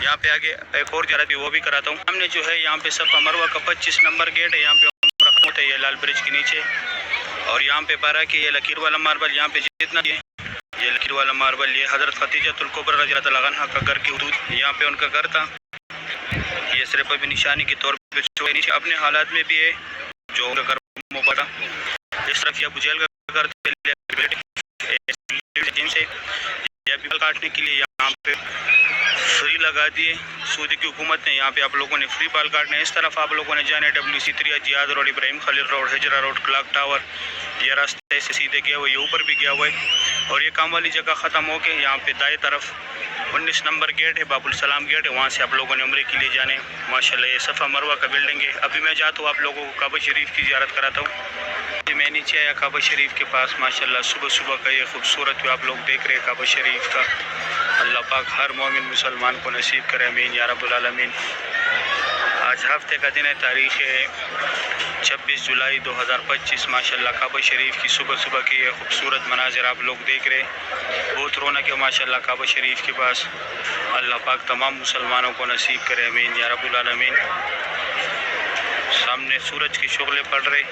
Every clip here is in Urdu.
یہاں پہ آگے ایک اور زیارت بھی وہ بھی کراتا ہوں. ہم نے جو ہے یہاں پہ صفا مروہ کا 25 نمبر گیٹ ہے. یہاں پہ عمرہ ہوتا ہے یہ لال برج کے نیچے. اور یہاں پہ 12 کی یہ لکیر والا ماربل یہاں پہ جتنا یہ لکیر والا ماربل یہ حضرت ختیجۃ الکبریٰ رضی اللہ عنہا کا گھر کی حدود یہاں پہ ان کا گھر تھا. یہ صرف ابھی نشانی کے طور پہ نیچے اپنے حالات میں بھی ہے جو ان کا گھر مبارک. اس طرف یہ ابو جہل کا گھر جن سے یہ بال کاٹنے کے لیے یہاں پہ فری لگا دیے سعودی کی حکومت نے. یہاں پہ آپ لوگوں نے فری بال کاٹنے. اس طرف آپ لوگوں نے جانے WC3 جہاد روڈ ابراہیم خلیل روڈ ہجرا روڈ کلاک ٹاور یہ راستے سے سیدھے گیا ہوا ہے. یہ اوپر بھی گیا ہوا ہے. اور یہ کام والی جگہ ختم ہو کے یہاں پہ دائیں طرف 19 نمبر گیٹ ہے باب السلام گیٹ ہے. وہاں سے آپ لوگوں نے عمرے کے لیے جانے. ماشاءاللہ یہ صفا مروہ کا بلڈنگ ہے. ابھی میں جاتا ہوں آپ لوگوں کو کعبہ شریف کی زیارت کراتا ہوں. میں نیچے آیا کعبہ شریف کے پاس. ماشاءاللہ صبح صبح کا یہ خوبصورت آپ لوگ دیکھ رہے ہیں کعبہ شریف کا. اللہ پاک ہر مومن مسلمان کو نصیب کرے امین یا رب العالمین. آج ہفتے کا دن ہے. تاریخ ہے 26 جولائی 2025. ماشاءاللہ کعبہ شریف کی صبح صبح کی یہ خوبصورت مناظر آپ لوگ دیکھ رہے. بہت رونق ہے ماشاءاللہ کعبہ شریف کے پاس. اللہ پاک تمام مسلمانوں کو نصیب کرے امین یا رب العالمین. سامنے سورج کی شعلے پڑ رہے.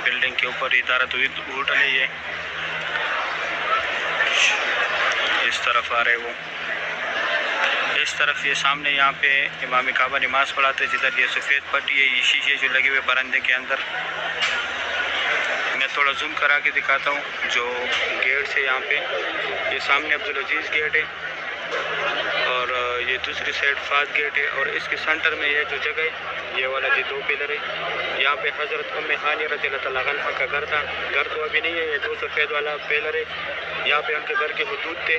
بلڈنگ کے اوپر ادارت ہوٹل ہے. یہ اس طرف آ رہے وہ اس طرف یہ سامنے یہاں پہ امام کعبہ نماز پڑھاتے. جدھر یہ سفید پٹی ہے یہ شیشے جو لگے ہوئے برندے کے اندر. میں تھوڑا زوم کرا کے دکھاتا ہوں جو گیٹ سے یہاں پہ یہ سامنے عبدالعزیز گیٹ ہے اور یہ دوسری سائڈ فاض گیٹ ہے. اور اس کے سینٹر میں یہ جو جگہ ہے یہ والا جو 2 پلر ہے یہاں پہ حضرت ام ہانی رضی اللہ عنہا کا گھر تھا. گھر تو ابھی نہیں ہے. یہ 2 سفید والا پلر ہے. یہاں پہ ان کے گھر کے حدود تھے.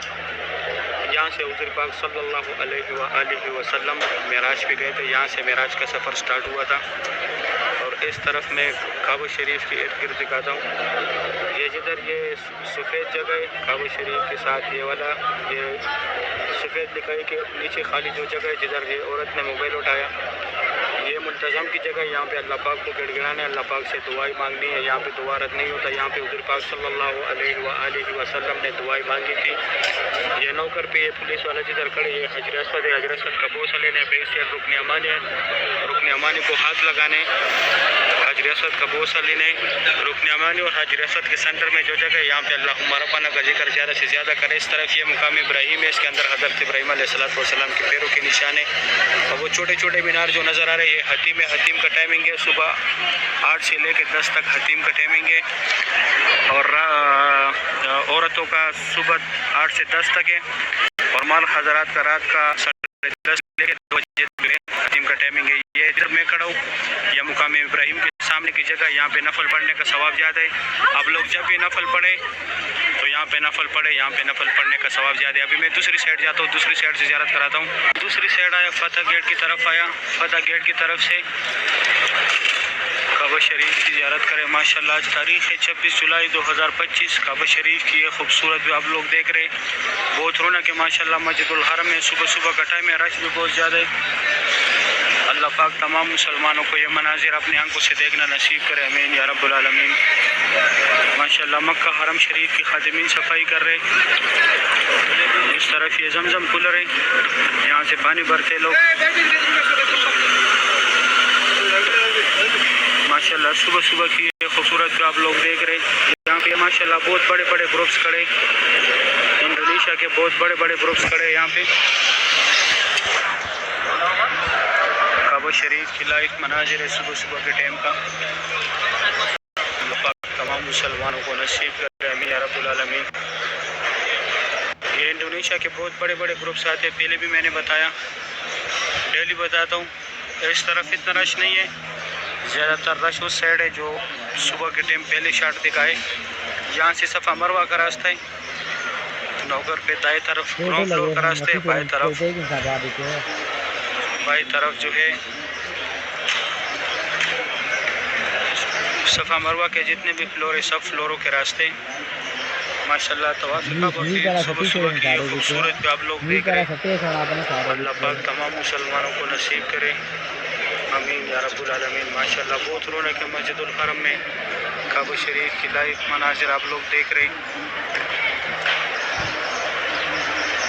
یہاں سے حضور پاک صلی اللہ علیہ وآلہ وسلم معراج پہ گئے تھے. یہاں سے معراج کا سفر سٹارٹ ہوا تھا. اور اس طرف میں کعبہ شریف کے ارد گرد دکھاتا ہوں. یہ جدھر یہ سفید جگہ ہے کعبہ شریف کے ساتھ یہ والا یہ سفید لکھائی کے نیچے خالی جو جگہ ہے جدھر یہ عورت نے موبائل اٹھایا یہ منتظم کی جگہ. یہاں پہ اللہ پاک کو گڑ گڑانا ہے. اللہ پاک سے دعائیں مانگنی ہے. یہاں پہ دعا رد نہیں ہوتا. یہاں پہ حضور پاک صلی اللہ علیہ وآلہ وسلم نے دعائیں مانگی تھی. یہ نوکر پہ یہ پولیس والا جدھر کھڑے یہ حجر اسود ہے. حجر اسود کا بوسہ لینے بیک سائڈ رکن امانی ہے. رکن امانی کو ہاتھ لگانے حجر اسود کا بوسہ لینے رکن امانی اور حجر اسود کے سینٹر میں جو جگہ ہے یہاں پہ اللہم ربنا کا ذکر زیادہ سے زیادہ کرے. اس طرف یہ مقام ابراہیم ہے. اس کے اندر حضرت ابراہیم علیہ السلام کے پیروں کے نشان ہے. اور وہ چھوٹے چھوٹے مینار جو نظر آ رہے ہیں یہ حتیم ہے. حتیم کا ٹائمنگ ہے صبح 8 سے لے کے 10 تک حتیم کا ٹائمنگ ہے. اور عورتوں کا صبح 8 سے 10 تک ہے. اور مال حضرات کا رات کا 10 سے لے کے 2 بجے تک حتیم کا ٹائمنگ ہے. یہ ادھر میں کھڑا ہوں یہ مقام ابراہیم کے سامنے کی جگہ. یہاں پہ نفل پڑھنے کا ثواب زیادہ ہے. آپ لوگ جب بھی نفل پڑھے تو یہاں پہ نفل پڑھے. یہاں پہ نفل پڑھنے کا ثواب زیادہ ہے. ابھی میں دوسری سائڈ جاتا ہوں. دوسری سائڈ سے زیارت کراتا ہوں. دوسری سائڈ آیا فتح گیٹ کی طرف آیا. فتح گیٹ کی طرف سے کعبہ شریف کی زیارت کرے. ماشاءاللہ آج تاریخ ہے 26 جولائی 2025. کعبہ شریف کی یہ خوبصورت بھی آپ لوگ دیکھ رہے. بہت رونق ہے ماشاءاللہ. مسجد الحرم میں صبح صبح کا ٹائم ہے. رش بھی بہت زیادہ ہے. اللہ پاک تمام مسلمانوں کو یہ مناظر اپنی آنکھوں سے دیکھنا نصیب کرے امین یا رب العالمین. ماشاءاللہ مکہ حرم شریف کی خادمین صفائی کر رہے. اس طرف یہ زمزم کولر ہے. یہاں سے پانی بھرتے لوگ. ماشاءاللہ صبح صبح کی یہ خوبصورت بھی آپ لوگ دیکھ رہے. یہاں پہ ماشاءاللہ بہت بڑے بڑے گروپس کھڑے. انڈونیشیا کے بہت بڑے بڑے گروپس کھڑے یہاں پہ. کعبہ شریف کی لائف مناظر ہے صبح صبح کے ٹائم کا. اللہ پاک تمام مسلمانوں کو نصیب کرے امین یا رب العالمین. یہ انڈونیشیا کے بہت بڑے بڑے گروپس آتے ہیں. پہلے بھی میں نے بتایا ڈیلی بتاتا ہوں. اس طرف اتنا رش نہیں ہے. زیادہ تر رش اس سائڈ ہے جو صبح کے ٹائم پہلے شاٹ دکھائے. یہاں سے صفا مروہ کا راستہ ہے. نوکر پہ دائیں طرف گراؤنڈ فلور کا راستہ ہے. بائیں طرف جو ہے صفا مروہ کے جتنے بھی فلور ہے سب فلوروں کے راستے. ماشاءاللہ طواف کعبہ کی صبح صبح کی خوبصورت بھی آپ لوگ دیکھ رہے. اللہ پاک تمام مسلمانوں کو نصیب کرے امین یا رب العالمین. ماشاءاللہ بہت رونق ہے مسجد الحرم میں. کعبہ شریف کی لائف مناظر آپ لوگ دیکھ رہے.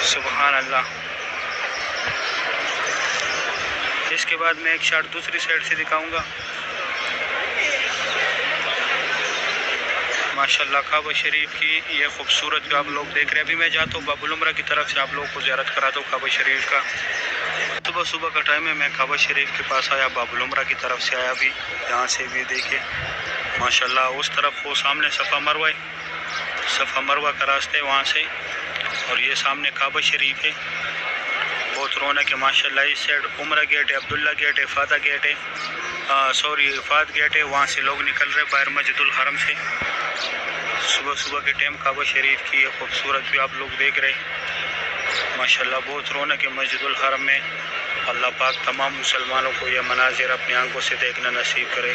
سبحان اللہ. اس کے بعد میں ایک شاٹ دوسری سائڈ سے دکھاؤں گا۔ ماشاءاللہ کعبہ شریف کی یہ خوبصورت جو آپ لوگ دیکھ رہے ہیں، ابھی میں جاتا ہوں باب العمرہ کی طرف سے آپ لوگوں کو زیارت کراتا ہوں کعبہ شریف کا۔ صبح صبح کا ٹائم ہے، میں کعبہ شریف کے پاس آیا، باب العمرہ کی طرف سے آیا بھی، یہاں سے بھی دیکھے ماشاءاللہ اس طرف وہ سامنے صفا مروہ ہے، صفا مروہ کا راستہ ہے وہاں سے، اور یہ سامنے کعبہ شریف ہے، بہت رونق ہے ماشاءاللہ۔ اس سائڈ عمرہ گیٹ ہے، عبداللہ گیٹ ہے، فاتح گیٹ ہے، فات گیٹ ہے، وہاں سے لوگ نکل رہے باہر مسجد الحرم سے۔ صبح صبح کے ٹائم کعبہ شریف کی یہ خوبصورت بھی آپ لوگ دیکھ رہے ماشاءاللہ، بہت رونق ہے مسجد الحرم میں۔ اللہ پاک تمام مسلمانوں کو یہ مناظر اپنی آنکھوں سے دیکھنا نصیب کرے،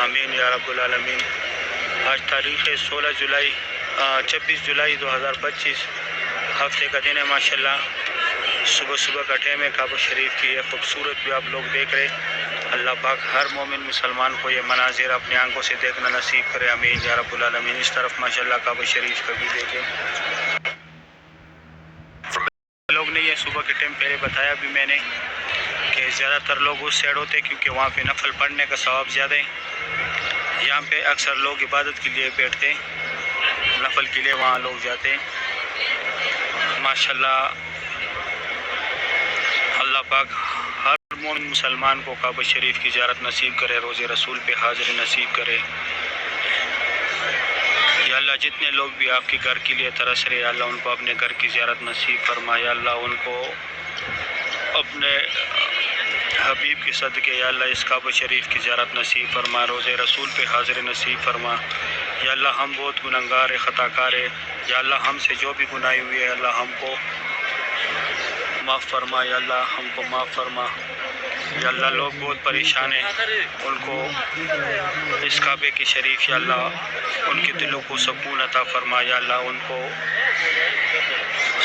آمین یا رب العالمین۔ آج تاریخ 26 جولائی 2025 ہفتے کا دن ہے ماشاءاللہ۔ صبح صبح کا ٹائم ہے، کعبہ شریف کی یہ خوبصورت بھی آپ لوگ دیکھ رہے۔ اللہ پاک ہر مومن مسلمان کو یہ مناظر اپنی آنکھوں سے دیکھنا نصیب کرے، آمین یا رب العالمین۔ اس طرف ماشاءاللہ کعبہ شریف کا بھی دیکھیں لوگ نے، یہ صبح کے ٹائم پہلے بتایا بھی میں نے کہ زیادہ تر لوگ اس سائڈ ہوتے کیونکہ وہاں پہ نفل پڑھنے کا ثواب زیادہ ہے۔ یہاں پہ اکثر لوگ عبادت کے لیے بیٹھتے ہیں، نفل کے لیے وہاں لوگ جاتے ہیں ماشاءاللہ۔ اللہ پاک ہر مومن مسلمان کو کعبہ شریف کی زیارت نصیب کرے، روزے رسول پہ حاضری نصیب کرے۔ یا اللہ جتنے لوگ بھی آپ کے گھر کے لیے ترس رہے، یا اللہ ان کو اپنے گھر کی زیارت نصیب فرما، یا اللہ ان کو اپنے حبیب کے صدقے یا اللہ اس کعبہ شریف کی زیارت نصیب فرما، روزے رسول پہ حاضری نصیب فرما۔ یا اللہ ہم بہت گنہگار خطا کار ہے، یا اللہ ہم سے جو بھی گناہی ہوئی ہے اللہ ہم کو معاف فرما، یا اللہ ہم کو معاف فرما۔ یا اللہ لوگ بہت پریشان ہیں، ان کو اس کعبے کی شریف یا اللہ ان کے دلوں کو سکون عطا فرما، یا اللہ ان کو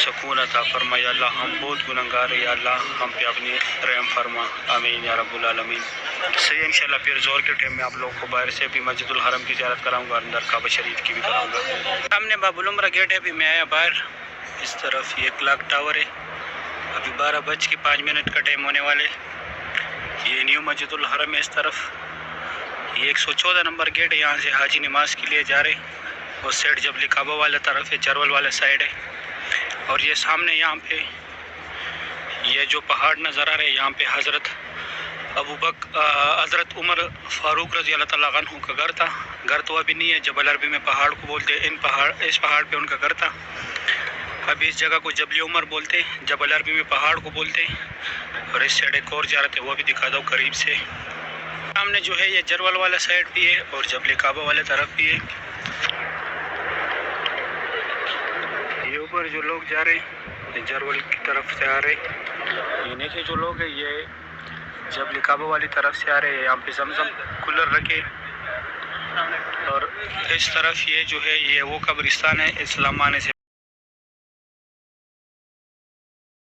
سکون عطا فرما۔ یا اللہ ہم بہت گنہگار ہیں، یا اللہ ہم پہ اپنی رحم فرما، آمین یا رب العالمین۔ صحیح انشاءاللہ پھر زور کے ٹائم میں آپ لوگوں کو باہر سے بھی مسجد الحرم کی زیارت کراؤں گا، اندر کعبہ شریف کی بھی کراؤں گا۔ سامنے باب العمرہ گیٹ ہے، ابھی میں آیا باہر، اس طرف یہ کلاک ٹاور ہے، ابھی 12:05 کا ٹائم ہونے والے۔ یہ نیو مسجد الحرم ہے، اس طرف یہ 114 نمبر گیٹ ہے، یہاں سے حاجی نماز کے لیے جا رہے، اس سائڈ جبل کعبہ والا طرف ہے، چرول والے سائڈ ہے، اور یہ سامنے یہاں پہ یہ جو پہاڑ نظر آ رہے ہیں، یہاں پہ حضرت حضرت عمر فاروق رضی اللہ تعالیٰ عنہ کا گھر تھا۔ گھر تو ابھی نہیں ہے، جبل عربی میں پہاڑ کو بولتے ہیں، اس پہاڑ پہ ان کا گھر تھا۔ ابھی اس جگہ کو جبل عمر بولتے، جبل عربی میں پہاڑ کو بولتے، اور اس سائڈ ایک اور زیارت ہے، وہ بھی دکھا دو قریب سے۔ سامنے جو ہے یہ جرول والا سائڈ بھی ہے اور جبل کعبہ والے طرف بھی ہے۔ یہ اوپر جو لوگ جا رہے ہیں جرول کی طرف سے آ رہے، یہ نیچے جو لوگ ہیں یہ جبل کعبہ والی طرف سے آ رہے ہیں، یہاں پہ زمزم کولر رکھے، اور اس طرف یہ جو ہے یہ وہ قبرستان ہے اسلام آنے سے